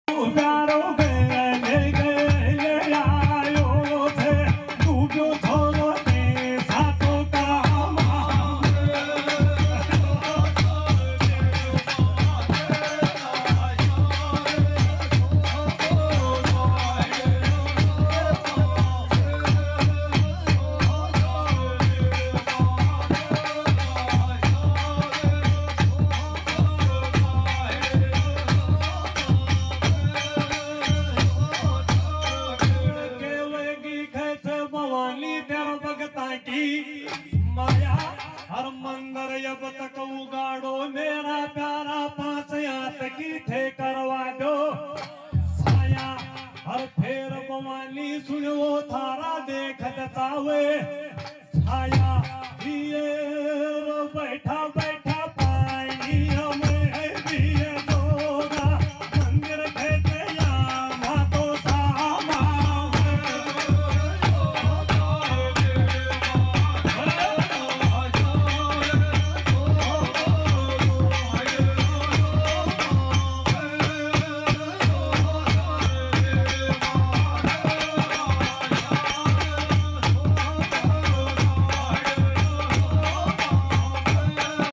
प्यारो गए गए आयो थे डूबो छोरो ने साथों का माया हर मंदर जब तक उगाड़ो मेरा प्यारा पांच यात की थे करवा दो साया हर फेर बवानी सुनो थारा देखत तावे